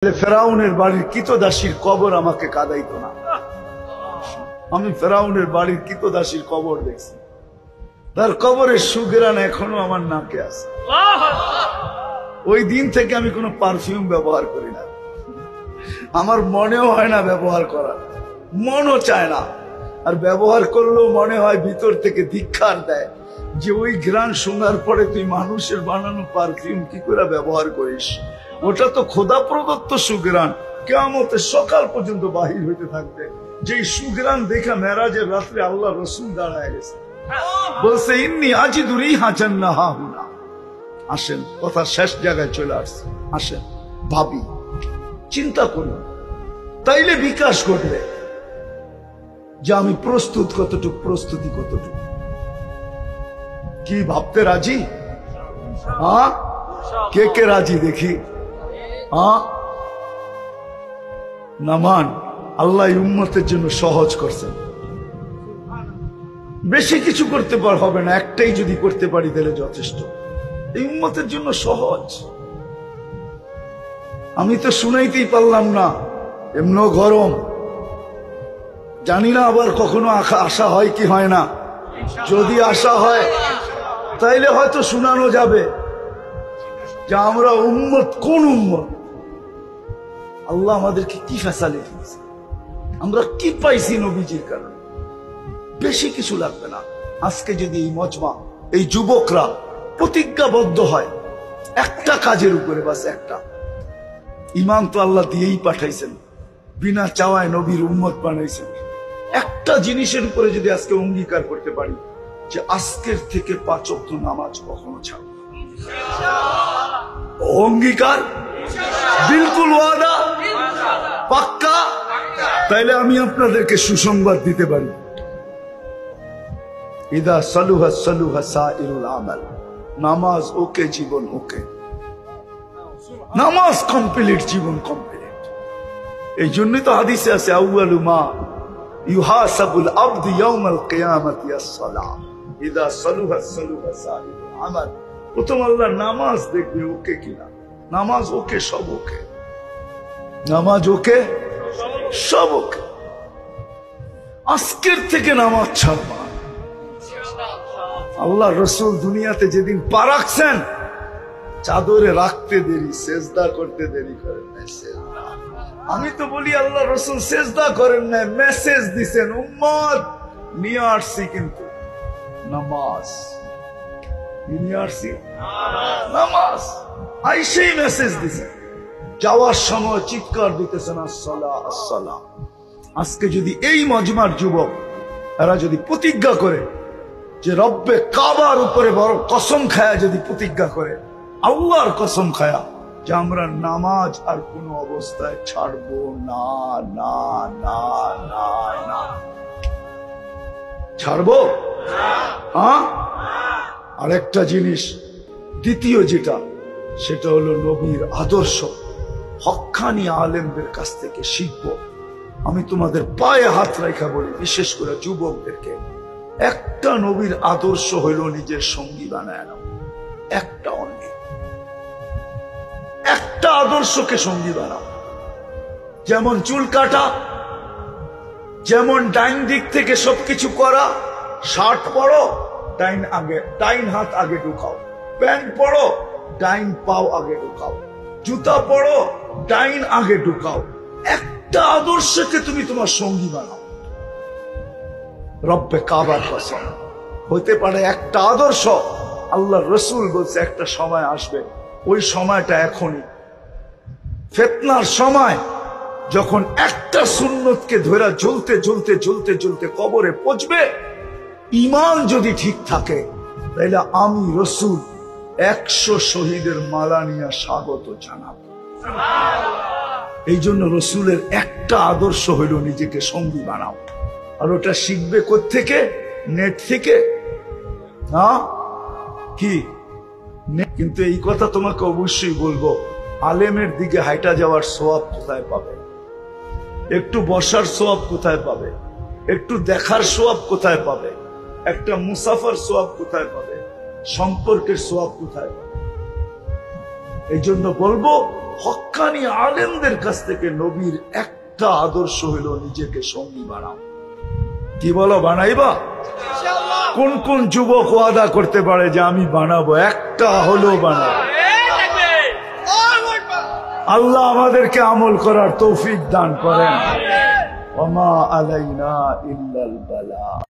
ফেরাউনের বাড়ির কৃতদাসীর কবর আমাকে কাঁদাইতো না। আমি ফেরাউনের বাড়ির কৃতদাসীর কবর দেখছি, তার কবরের সুঘ্রাণ এখনো আমার নাকে আছে। ওই দিন থেকে আমি কোনো পারফিউম ব্যবহার করি না, আমার মনেও হয় না ব্যবহার করার, মনও চায় না। আর ব্যবহার করলেও মনে হয় ভিতর থেকে ধিক্কার দেয় যে ওই ঘ্রাণ শোনার পরে তুই মানুষের বানানো পারফিউম কি করে ব্যবহার করিস। ওটা তো খোদা প্রদত্ত সুঘ্রাণ, কিয়ামতের সকাল পর্যন্ত বাহির হইতে থাকবে। যে সুঘ্রাণ দেখা মেরাজের রাত্রে আল্লাহ রসুল দাঁড়ায় গেছে, বলছে ইন্নি আজিদু রিহা জান্নাহা হুনা। আসেন, কথা শেষ জায়গায় চলে আসছে, আসেন ভাবি, চিন্তা করুন, তাইলে বিকাশ ঘটবে যে আমি প্রস্তুত কতটুকু, প্রস্তুতি কতটুকু। কি ভাবতে রাজি? হ্যাঁ, কে কে রাজি দেখি? হ্যাঁ, নামান আল্লাহ উম্মতের জন্য সহজ করছেন, বেশি কিছু করতে হবে না, একটাই যদি করতে পারি তাহলে যথেষ্ট। এই উম্মতের জন্য সহজ। আমি তো শুনাইতেই পারলাম না, এমন গরম, জানি না আবার কখনো আশা হয় কি হয় না। যদি আশা হয় তাইলে হয়তো শোনানো যাবে যে আমরা উম্মত, কোন উম্মত, আল্লাহ আমাদেরকে কি ফ্যাসিলিটি দিয়েছে, আমরা কি পাইছি নবীজির কারণে। বেশি কিছু লাগবে না। আজকে যদি এই মজমা, এই যুবকরা প্রতিজ্ঞাবদ্ধ হয় একটা কাজের উপরে, বাস একটা, ইমান তো আল্লাহ দিয়েই পাঠাইছেন, বিনা চাওয়ায় নবীর উম্মত বানাইছেন। একটা জিনিসের উপরে যদি আজকে অঙ্গীকার করতে পারি যে আজকের থেকে 5 ওয়াক্ত নামাজ কখনো ছাড়ব না, অঙ্গীকার বিলকুল, ওয়াদা পাক্কা, তাইলে আমি আপনাদেরকে সুসংবাদ দিতে পারি, ইদা সালুহা সালুহা সাইরুল আমাল। নামাজ ওকে, জীবন ওকে, নামাজ কমপ্লিট, জীবন কমপ্লিট। এই জন্যই তো হাদিসে আছে আউয়ালু মা ইউহাসাবুল আবদু ইয়াউমাল কিয়ামাতি আস-সালাহ ইদা সালুহা সালুহা সাইরুল আমাল। প্রথম আল্লাহ নামাজ দেখবে ওকে কিনা। নামাজ ওকে, সব ওকে, নামাজ ওকে, সব ওকে। আজকের থেকে নামাজ ছাড়বা। আল্লাহ রসুল দুনিয়াতে যেদিন পা রাখছেন, চাদরে রাখতে দেরি, সেজদা করতে দেরি করেন নাই। আমি তো বলি আল্লাহ রসুল সেজদা করেন নাই, মেসেজ দিছেন উম্মত নিয়ে আসছি, কিন্তু নামাজ নিয়ে আসছি, নামাজ আইসেই মেসেজ দিছেন। যাওয়ার সময় চিৎকার দিতেছেন আসসালাহ আসসালাহ। আজকে যদি এই মজমার যুবক এরা যদি প্রতিজ্ঞা করে যে রব্বে কাবার উপরে বড় কসম খায়া, যদি প্রতিজ্ঞা করে আল্লাহর কসম খায়া যে আমরা নামাজ আর কোন অবস্থায় ছাড়বো না, না না না না, ছাড়বো। হ্যাঁ, আরেকটা জিনিস, দ্বিতীয় যেটা, সেটা হলো নবীর আদর্শ হক্কানি আলেমদের কাছ থেকে শিখব। আমি তোমাদের পায়ে হাত রাখা বলি, বিশেষ করে যুবকদেরকে, একটা নবীর আদর্শ হইল নিজের সঙ্গী বানায় নাও। একটা অনেক, একটা আদর্শকে সঙ্গী বানাও। যেমন চুল কাটা, যেমন ডাইন দিক থেকে সবকিছু করা, শার্ট পরো ডাইন আগে, ডাইন হাত আগে ঢুকাও, প্যান্ট পরো ডাইন পাও আগে ঢুকাও, জুতা পরো ডাইন আগে ঢুকাও। একটা আদর্শকে তুমি তোমার সঙ্গী বানাও। রব্বে কাবার কসম, হইতে পারে একটা আদর্শ। আল্লাহ রসুল বলছে একটা সময় আসবে, ওই সময়টা এখনই, ফিতনার সময়, যখন একটা সুন্নতকে ধরে জ্বলতে জ্বলতে জ্বলতে জ্বলতে কবরে পৌঁছবে। ইমান যদি ঠিক থাকে তাহলে আমি রসুল 100 শহীদের মালা নিয়ে স্বাগত জানাব। এই জন্য রসুলের একটা আদর্শ হইল নিজেকে সঙ্গী বানাও। আর ওটা শিখবে কোত্থেকে? নেট থেকে। হ্যাঁ, কি? কিন্তু এই কথা তোমাকে অবশ্যই বলবো, আলেমের দিকে হাইটা যাওয়ার সওয়াব কোথায় পাবে? একটু বসার সওয়াব কোথায় পাবে? একটু দেখার সওয়াব কোথায় পাবে? একটা মুসাফার সওয়াব কোথায় পাবে? সম্পর্কের সওয়াব কোথায় পাবে? এই জন্য বলবো হক্কানি আলেমদের কাছ থেকে নবীর একটা আদর্শ হলো নিজেকে সঙ্গী বানাও। কি বলো, বানাইবা? কোন কোন যুবক ওয়াদা করতে পারে যে আমি বানাবো? একটা হলো বানাবো। আল্লাহ আমাদেরকে আমল করার তৌফিক দান করেন। ওমা আলাইনা ইল্লাল বালা।